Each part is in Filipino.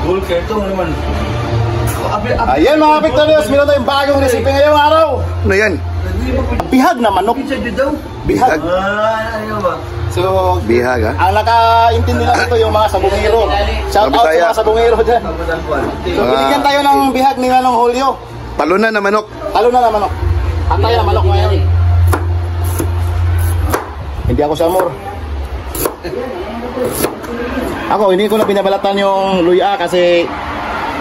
Bulker ito naman. Ayan mga Victorious, meron tayong bagong recipe ngayong araw. Ano yan? Bihag na manok. Bihag. So, Bihag ha? ang nakaintindi lang ito yung mga sabungero. Shout out sa mga sabungero dyan. So, binigyan tayo ng bihag ni Manong Julio. Talunan na manok. Talunan na manok. Atay na manok ngayon. Hindi ako samor. Ako, hindi ko na binabalatan yung luya kasi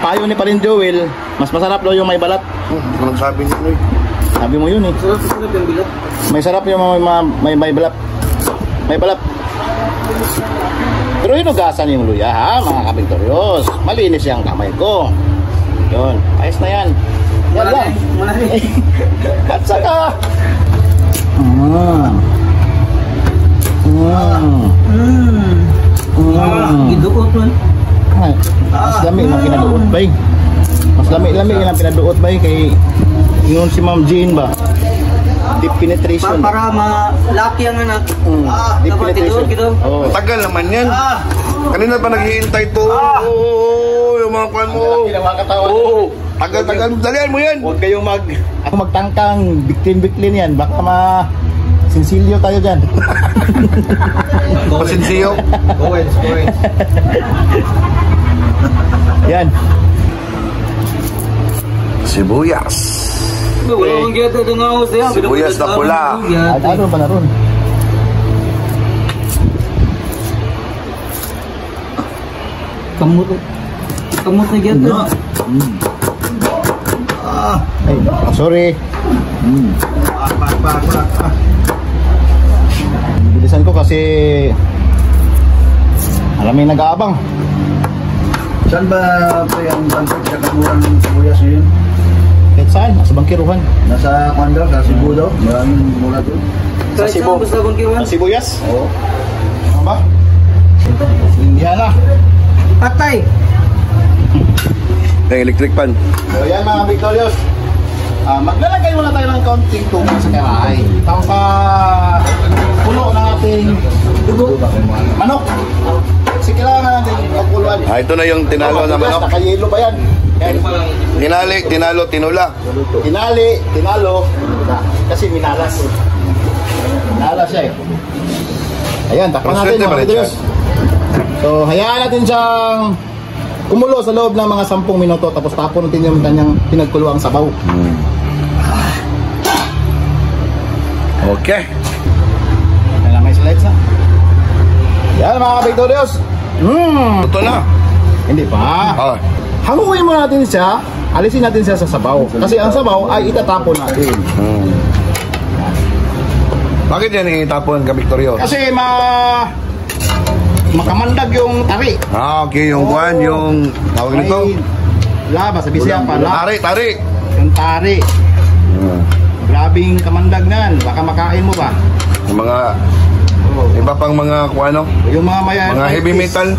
payo ni Parin Joel, mas masarap daw yung may balat. Anong sabi niyo? Sabi mo yun eh. Sarap yung bilat. May sarap yung may balat. May balat. Pero hinugasan yung luya ha, mga Victorious. Malinis yung kamay ko. Yun, ayos na yan. Yan lang. At saka Giduot man. Mas lami ang pinaduot ba eh. Mas lami ang pinaduot ba eh. Kay yun si Ma'am Jean ba, deep penetration Para malaki ang anak. deep penetration Oh. Tagal naman yan. Kanina pa naghihintay to. Yung mga kwan mo. Tagal. Dalihan mo yan. Huwag kayong ako magtangkang biklin yan. Baka sinsilyo tayo dyan. Pasinsiyo. Comments. Yan. Sibuyas. Sibuyas na pula. Ano ba na ron? Kamot na gyud. Ay, sorry. Bilisan ko kasi maraming nag-aabang. Saan ba yung bangkot sa kamurang sibuyas yun? Kahit saan? Nasa Bangkiruhan. Nasa Kwanda, sa Cebu daw. Maraming mula doon. Sa Cebu. Sa Sibuyas? Oo. Ano ba? Yan na. Patay! Yung electric pan. So yan mga Victorious. Maglalagay muna tayo ng konting tubig sa karahay. Tapos puno ng ating dugo. Manok. Kasi kailangan natin magpuluan. Ito na yung tinalo na manok. Nakayelo ba yan? Tinali, tinalo, tinula. Tinali, tinalo. Kasi minalas. Minalas siya eh. Ayan, takpan natin mga Victorious. So hayaan natin siyang kumulo sa loob ng mga 10 minuto. Tapos tapon natin yung kanyang pinagkuluang sabaw. Okay. Kailangan may slides ha. Yan mga Victorious. Ito na. Hindi pa. Hanguin mo natin siya. Alisin natin siya sa sabaw. Kasi ang sabaw ay itatapon natin. Bakit yan itapon ka, Victorio? Kasi makamandag yung tari. Okay, yung kwan, yung tawag nito. Laba, sa Bisaya pa. Tari. Yung tari. Grabing kamandag nan. Baka makain mo ba? Yung mga iba pang mga kuano. Yung mga may mga heavy metal.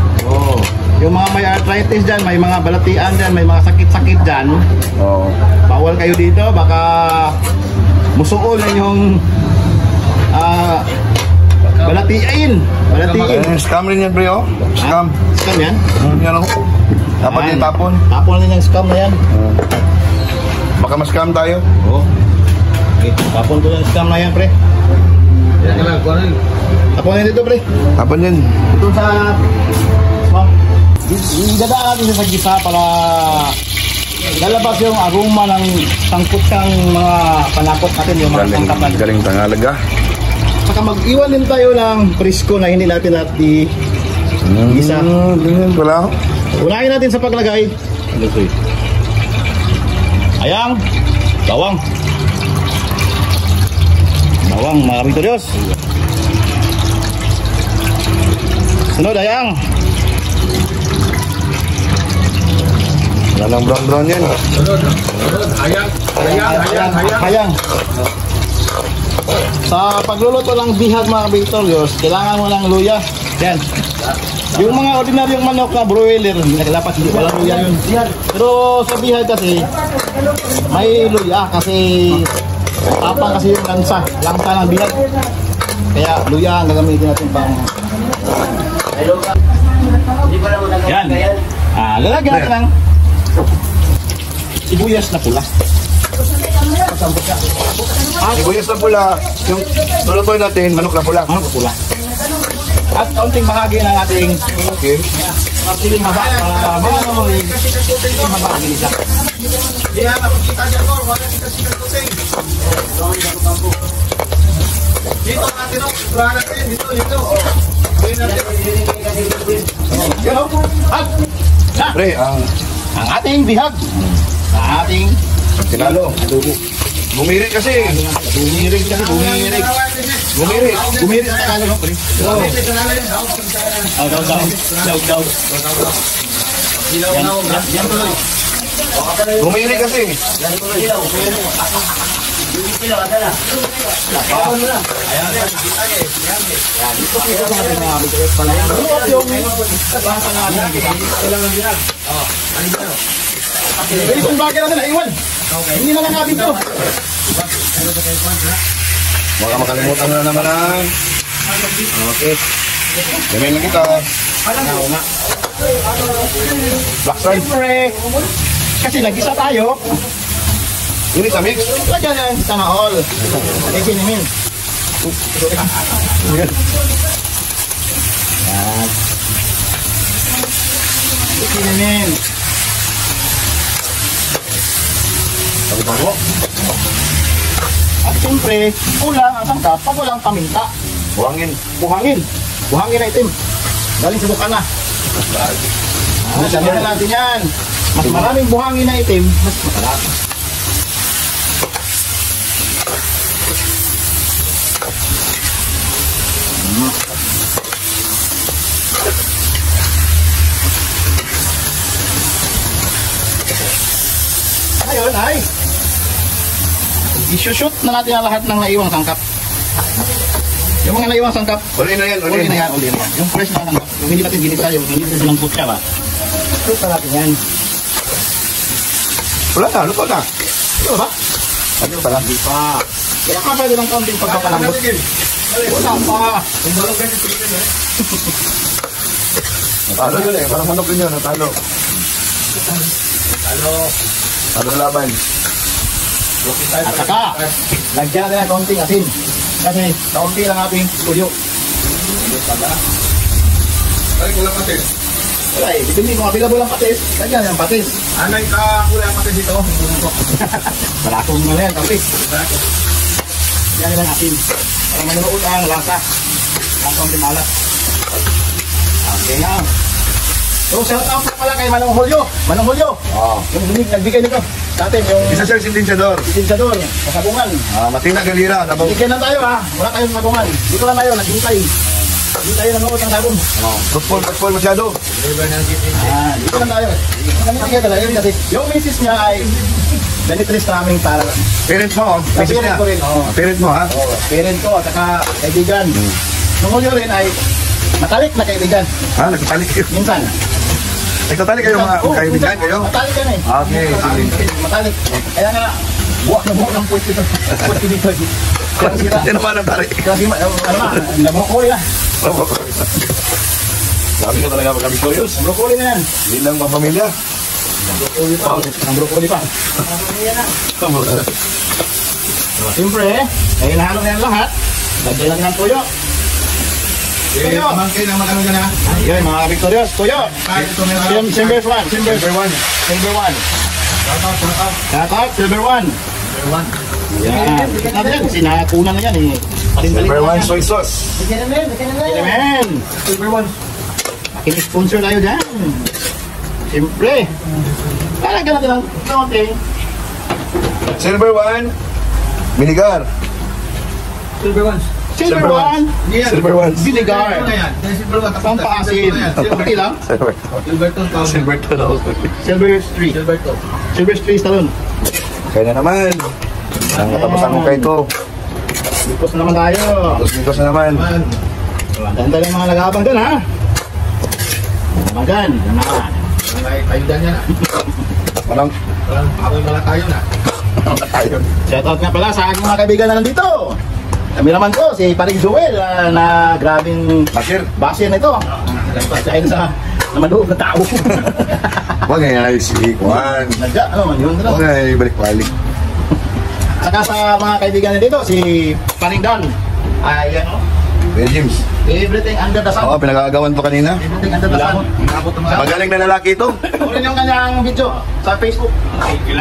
Yung mga may arthritis dyan, may mga balatian dyan, may mga sakit-sakit dyan. Bawal kayo dito, baka musuol na yung balatiin. Scam rin yan, pre, oh. Scam. Scam yan? Yan, oh. Dapat yung tapon. Tapon rin yung scam na yan. Baka ma-scam tayo. Okay, tapon ko yung scam na yan, pre. Tapon yan dito, pre. Tapon yan. Ito sa idadaan natin sa gisa para lalabas yung aroma ng tangkot kang mga panakot natin, yung mga tangkapan. Galing tangalaga. Saka mag-iwan din tayo ng presko na hindi natin gisa. Wala. Unahin natin sa paglagay. Ayang, bawang. Bawang, mga Victorious. Sunod, ayang. Wala lang brown yan. Hayang. Sa pagluluto ng bihag mga Victorious, kailangan mo ng luya. Yan. Yung mga ordinaryong manok na broiler, dapat hindi wala luya yun. Pero sa bihag kasi, may luya kasi tapang kasi yung lansa ng bihag. Kaya luya ang gagamitin natin pang... Yan. Lalagyan natin ng sibuyas na pula. Sibuyas na pula. Yung lulutuin natin, manok na pula. Manok na pula. At kaunting bahagi ng ating Okay. siling haba. Siling haba. Ginisa. Dito natin, no? Turahan natin. Dito. Yan o. At na, Pre, ang ang ating bihag. Ang ating tinalo. Bumirit kasi. bumirig kasi, bumirig. Bumirit. Bumirig sa Tagalog, no? Pre? Daw. Yan tuloy. Bumirit kasi. Pero kung bakit natin naiwan? Hindi na lang natin ito. Baka makalimutan na naman ang... Okay. Gamay lang kita. Black side. Siyempre, kasi nag-isa tayo, Ini sa mix. lagyan ng sana all. Eh, sinimin. Yan. Sinimin. Bago-bago. At siyempre, kulang ang sangkap pag walang paminta. Buhangin. Buhangin. Buhangin na itim. Galing sa buka na. Sabihin na natin yan. Mas maraming buhangin na itim, mas masarap. Ngayon ay isushoot na natin ang lahat ng naiwang sangkap. Yung mga naiwang sangkap, Uli na yan, uli na yan. Yung fresh na sangkap, yung hindi natin ginisa, yung hindi natin silang putya ba? Shoot na natin yan. Wala na, luto na. Ito ba? Ano pala? Hindi pa. Kaya ka pwede ng konting pagpapalambot. Wala pa. Natalo yun eh, parang manok din yun, natalo. Talo na laban. At saka, lagyan natin ng konting asin. Kasi, kaunti lang ating tuyo. Ay, kulang patis. Wala eh, dipindi kung available ang patis, lagyan natin ang patis. Ano yung kakulang patis dito? Wala akong mga yan, kaunti. Lagyan natin ang asin. Para manunood ang lasa. Ang konting malat. Okay na. So, shout out na pala kay Manong Julio. Manong Julio. Oo. Yung nagbigay nito. Sa atin, yung Isa sir, sintinsyador. itinsador, kasabungan. Matina Galira. Nabaw. Bigyan lang tayo ha. Wala tayong sabungan. Dito lang tayo, naghintay. Hindi tayo nanood ng sabon. Football masyado. Dito lang tayo. Kami na talaga yun kasi yung misis niya ay janitress namin para Parents mo, oh. Misis parent niya. ko rin. Oh. Parent mo, ha? Parent ko at saka kaibigan. Nung Julio rin ay matalik na kaibigan. Ha? Nagtatalik kayo. Minsan. Nagtatalik kayo mga Oo, kaibigan minsan, kayo? Matalik yan eh. Okay, sige. Matalik. Kaya nga, buwak na buwak ng puwit dito. Puwit dito. Kaya sira. Sino pa ng tarik? Kasi ano na, nabrokoli na. Sabi ko talaga pagka victorious. Brokoli na yan. Hindi lang mga pamilya. Ang brokoli pa. Siyempre, ay nahalo na yan lahat. Lagyan natin ng tuyo. Tuyo. Mangkin ang magano dyan ha. Ayun, mga victorious. Tuyo. Silver one. Number one. Silver one. Shout out, Silver one. Yan. Natin, sinakunan na yan eh. Number one soy sauce. Amen. Silver one. Makin-sponsor tayo dyan. Siyempre. Lalagyan natin ng konting Silver one. Vinegar. Silver one. Silver one. Vinegar. Pampaasin. Okay lang. Silver two. Silver 3. Silver 3 talon. Kaya na naman. Ang katapusan ko kayo ito. Bikos na naman tayo. Tapos na naman. Ganda ng mga nag-aabang dyan ha. Magan. Ayudan niya na. Walang Habang wala tayo na. tayo. Shoutout nga pala sa aking mga kaibigan na nandito. Kami naman ko, si Paring Joel na grabing Bakir. basir nito. Dahil sa Naman na tao. Huwag nga si Juan. Nadya, ano man yun? Huwag nga balik-balik. Saka sa mga kaibigan na dito, si Paningdan. Ay, ano? Kuya James. Everything under the sun. Oo, pinagagawan to kanina. Everything under the sun. Magaling na lalaki ito. Ulit yung kanyang video sa Facebook.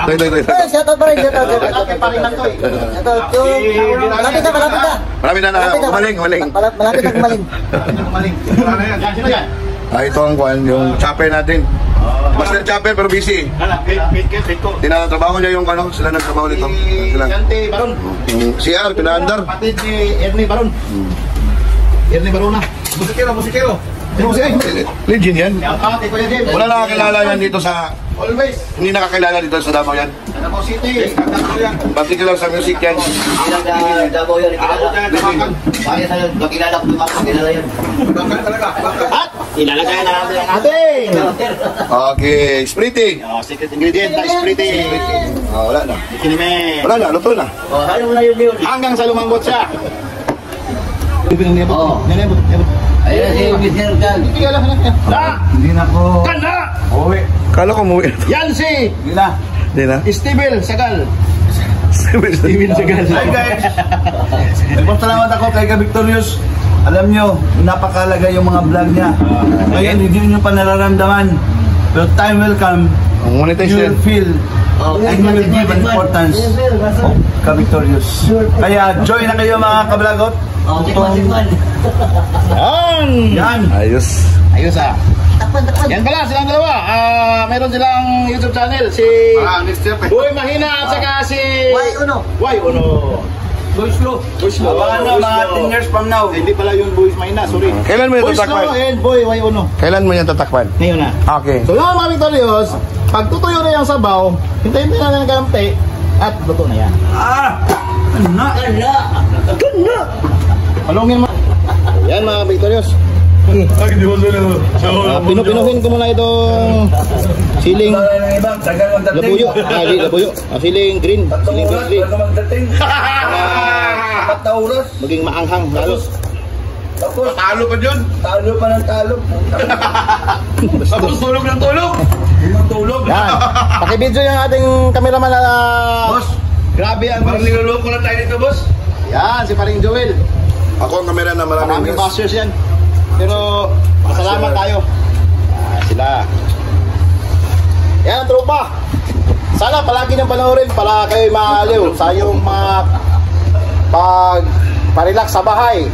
Ito. Shout out pa rin, shout out. Kay Paningdan to eh. Shout out yung... Malapit na. Marami na umaling. Malapit na kumaling. Maling. Yan, sino yan? Ito ang Juan, yung chopper natin. Master chopper pero busy. Tinatrabaho niya yung ano, sila nagtrabaho nito. Sila. Gante Baron. Yung CR, pinaandar. Pati si Ernie Baron. Ernie Barona. Musikero. Legend yan. Ate Kuya James. Wala nakakilala yan dito sa... Always. Hindi nakakilala dito sa Davao yan. Davao City. Davao yan. Particular sa music yan. Davao yan, kilala. Bakit sa'yo, nakilala ko mga kilala yan. At ilalagay na natin ang ating. Okay, Sprity. Secret ingredient na Sprity. Wala na. Ikinime. Wala na, luto na. Ano mo na yun yun? Hanggang sa lumanggot siya. Oo. Nilebot. Ayun si Mr. Gal. Tigala ka na. Hindi na po. Kana! Uwi. Kala ko umuwi. Yan si Hindi na. Hindi na. Stibel Sagal. Steven Sagal. Hi guys. Nagpasalamat ako kay Ka Victorious. Alam nyo, napakalaga yung mga vlog niya. Ngayon, hindi nyo pa nararamdaman. Pero time will come. Ang You monetization. will feel and you will give an importance of Ka Victorious. Kaya join na kayo mga kablagot. Tikman. Yan. Yan. Ayos. Ayos ah. Takpan. Yan pala silang dalawa. Meron silang YouTube channel. Si Boy Mahina at saka si Why uno? Boy Slow. Abangan nyo mga 10 years from now. Hindi pala yung Boy Mahina, sorry. Kailan mo yung Boy Slow tatakpan? and Boy Uno. Kailan mo yan tatakpan? Ngayon na. Okay. So yung mga Victorious, pag tutuyo na yung sabaw, hintayin na ng gamte at luto na yan. Ano na? Malungin mo. Yan mga Victorious. Pinuhin ko muna itong siling labuyo. Labuyo. Siling green. Siling green. Maging maanghang lalo. Talo pa dyan. Talo pa ng talo. Tapos tulog ng tulog. Yan. Pakibidyo yung ating cameraman na Boss, grabe ang parang niloloko na tayo dito, boss. Yan, si Paring Joel. Ako ang kamera na maraming Maraming bashers yan. Pero masalamat tayo. Sila. Yan ang tropa. Sana palagi nang panoorin para kayo maaliw sa yung mga pa-relax sa bahay.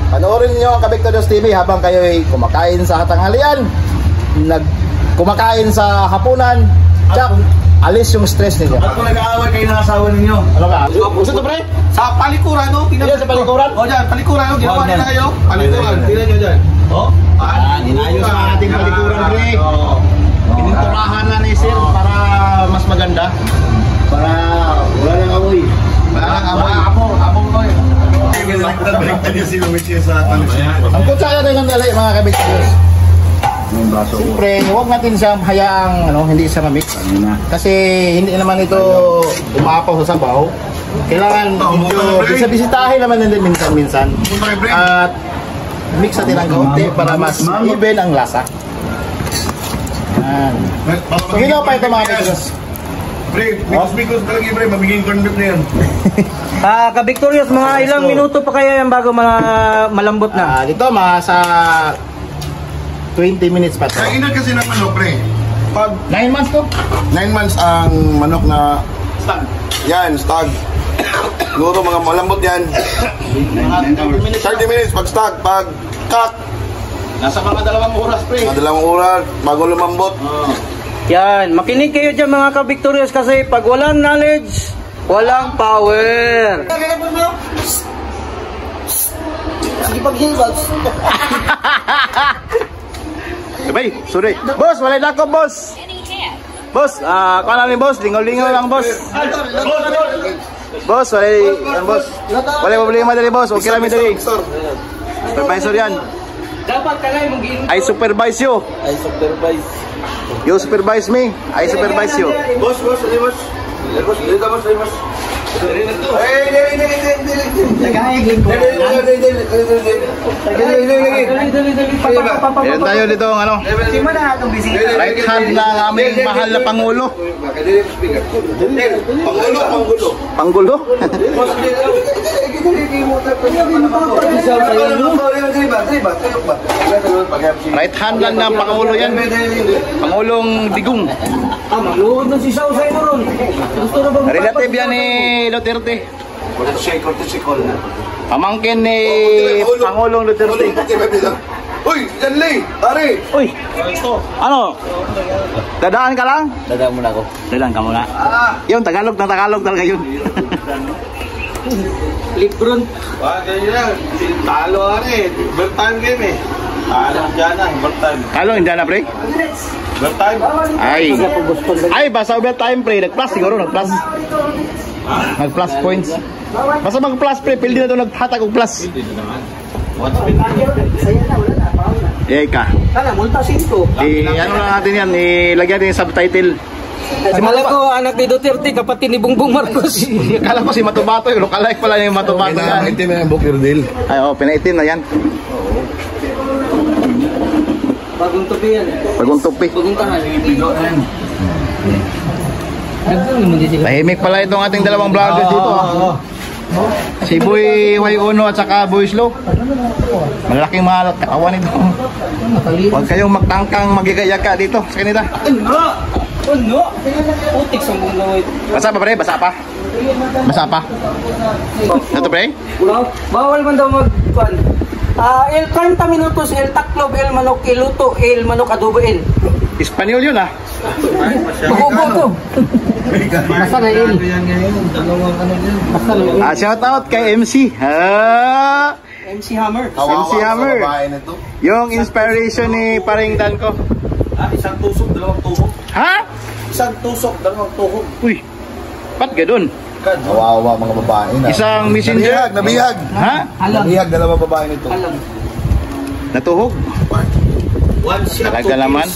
Panoorin niyo ang Ka Victorious TV habang kayo ay kumakain sa tanghalian, kumakain sa hapunan. Jack, alis yung stress ninyo. At kung nag-aaway kayo ng asawa ninyo, Ano ka? Gusto to pre? Sa palikuran, no? Yan sa palikuran? O dyan, palikuran, no? Ginawa nila kayo? Palikuran. Tingnan nyo dyan. Oh? Inayos ang ating palikuran pre. Pininturahan na ni Sir para mas maganda. Para wala nang amoy. Wala lang amoy. Apong ko eh. Baliktad niya si Luigi sa Ang kutsara na ng dali mga Ka Victorious. Siyempre, huwag natin siya hayaang hindi siya ma-mix. Kasi hindi naman ito umaapaw sa sabaw. Kailangan medyo bisitahin naman din minsan-minsan. At mix natin ang kaunti para mas even ang lasa. Yan. So, hilaw pa ito mga Victorious. Pre, because talaga pre, mabiging corn beef na yan. Ka Victorious, mga ilang minuto pa kaya yan bago malambot na? Dito sa 20 minutes pa ito. Ang edad kasi ng manok, pre. Pag 9 months to? 9 months ang manok na Stag. yan, stag. Siguro mga malambot yan. 30 minutes pag stag, pag cut, Nasa mga 2 oras pre. mga 2 oras, bago lumambot. Yan, makinig kayo dyan mga Ka Victorious kasi pag walang knowledge, walang power. Sige pag-hilbag. Sabay, sorry. Boss, walay lakop, boss. Boss, kung ni boss, lingaw-lingaw lang, boss. Boss, walay, boss. Walay problema dali, boss. Okay lang dali. Supervisor yan. Dapat ka lang I supervise you. You supervise me. I supervise you. Boss, boss, boss. Boss, dito boss, boss. Meron tayo dito ang ano, right hand ng aming mahal na Pangulo. Panggulo? Right hand lang ng Pangulo yan. Pangulong Digong. Maluhod ng sisaw sa ito ron. Gusto na ba? Relative yan ni Duterte. Pamangkin ni Pangulong Duterte. Uy, Janley! Pare! Uy! Ano? Dadaan ka lang? Dadaan muna ako. Dadaan ka muna. Yung Tagalog na Tagalog talaga yun. Libron. Ganyan. Talo rin. Overtime game eh. Talo dyan na. Overtime. Talo, hindi na pre? Overtime? Ay, basta overtime pre. Nag-plus siguro, nag-plus. Nag-plus points. Basta mag-plus pre, pildi na ito naghatag og plus. Yay ka. Kala, multa sinto. Ano na natin yan, ilagyan natin yung subtitle. Si Malaco, anak ni Duterte, kapatid ni Bongbong Marcos. Kala ko si Matubato, yung lookalike pala yung Matubato yan. Pinaitim na yung Bukirdil. Ay, pinaitim na yan. Bagong tupi yan. Bagong tupi. Bagong tangan. Tahimik pala itong ating dalawang vloggers dito. Si Boy Y1 at saka Boy Slow. Malaking mga katawan nito. Huwag kayong magtangkang magigayaka dito sa kanila. Ano? Putik sa mong laway. Basa pa pre? Basa pa? Basa pa? Ito pre? Bawal man daw mag-kuan. El 30 minutos, el taklob, el manok, iluto, el manok adobo, el. Espanyol yun ah. Bugo to. Basta na el. Basta na el. Shout out kay MC. MC Hammer. MC Hammer. Yung inspiration ni Paring Dan ko. Isang tusok, dalawang tuhog. Ha? Isang tusok, dalawang tuhog. Uy. Ba't ganun? Kawawa mga babae na. Isang messenger. Nabihag. Ha? Nabihag, dalawang babae nito. Alam. Natuhog. One shot, Talaga naman.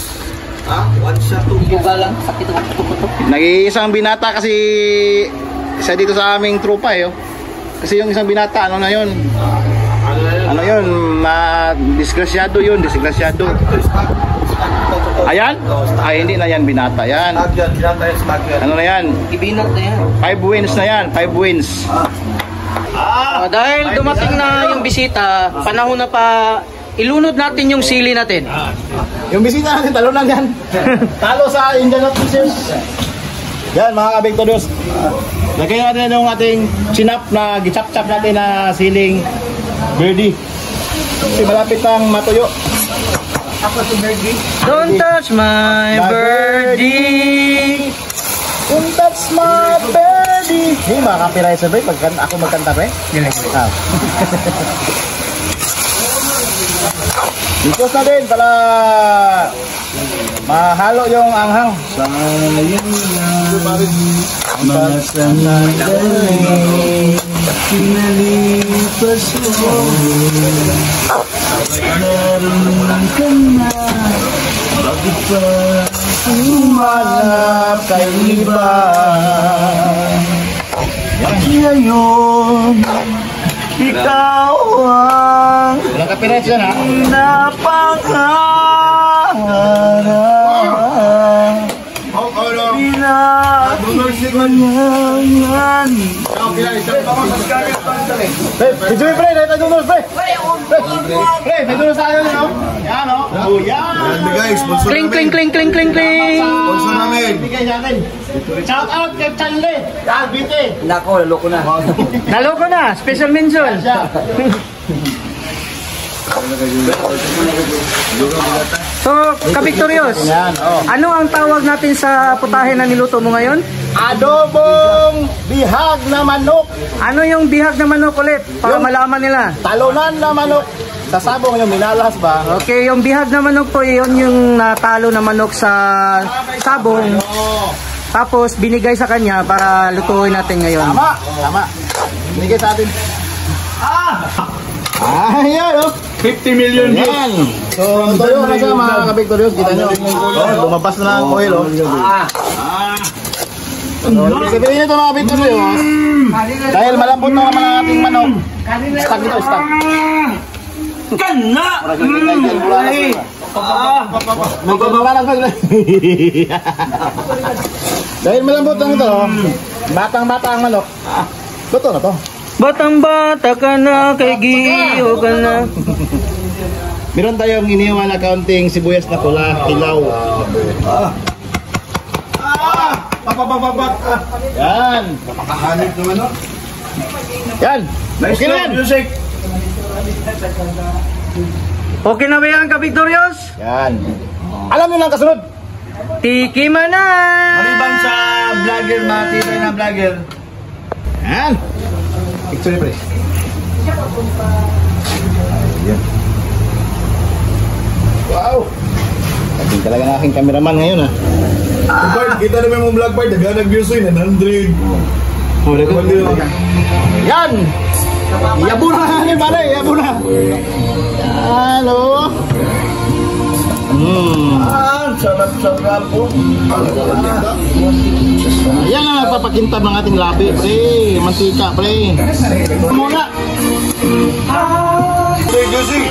Ha? One shot, two Buga lang. Sakit ang puto. Nag-iisang binata kasi isa dito sa aming trupa eh. Oh. Kasi yung isang binata, ano na yun? Ano yun? Disgrasyado yun, disgrasyado. Ayan? Ay, hindi na yan binata yan. Ano na yan? Ibinat na yan. 5 wins na yan, 5 wins. Dahil dumating na yung bisita, panahon na pa ilunod natin yung sili natin. Yung bisita natin, talo na yan. Talo sa Indian Officers. Yan mga kabigtorios. Lagyan natin yung ating chinap na gichap-chap natin na siling birdie. Kasi malapit ang matuyo. Don't touch my birdie. Don't touch my birdie. Hindi, makaka-copyright sa break. Ako magkanta pre? Dikos na din para mahalo yung anghang. Sayang mga sanandali pinalipas mo. Naroon ka na, bakit pa humanap kay iba? Ngayon ikaw ang napangarap. Pinagkanyangan. Pre, pre, nagdunod, pre. Pre, nagdunod sa akin, no? Yan, no? Oh, yan. Guys, sponsor Kling, kling, kling, kling, kling, kling. Sponsor namin. Shout out kay Chanle. Bite. Nako, naloko na. Naloko na, special mention. So, Kabiktorios, ano ang tawag natin sa putahe na niluto mo ngayon? Adobong bihag na manok. Ano yung bihag na manok ulit? Para malaman nila. Talunan na manok. Sa sabong yung minalas ba? Okay, yung bihag na manok po, yun yung natalo na manok sa sabong. Tapos binigay sa kanya para lutuin natin ngayon. Tama, tama. Binigay sa atin. Ayan, oh. 50 million views. Yan. So, tuyo na siya mga kabiktorios. Kita nyo. Oh, lumabas na ang oil, oh. Ibig sabihin nito mga Victorious, dahil malambot na naman ang ating manok, stag ito, stag. Kana! Magbabalag pag dahil malambot lang ito, batang-bata ang manok. Luto na to. Batang-bata ka na, kay giyo ka na. Meron tayong iniwan na kaunting sibuyas na pula, hilaw. Yan. Napakahanip naman, no? Yan. Nice Okay na yan. music. Okay na ba yan, Ka-Victorious? Yan. Alam nyo lang kasunod. Tikiman na! Maliban sa vlogger, mga titay na vlogger. Yan. Picture pre. Ayan. Wow. Kasing talaga ng aking cameraman ngayon ah. Bart, kita naman yung vlog part, nag-views yun, 900. Yan. Yabo na ni pare, yabo na. Halo. Sarap-sarap po. Yan ang nagpapakintab ng ating labi, pre. Mantika, pre. Muna. Say, Josie.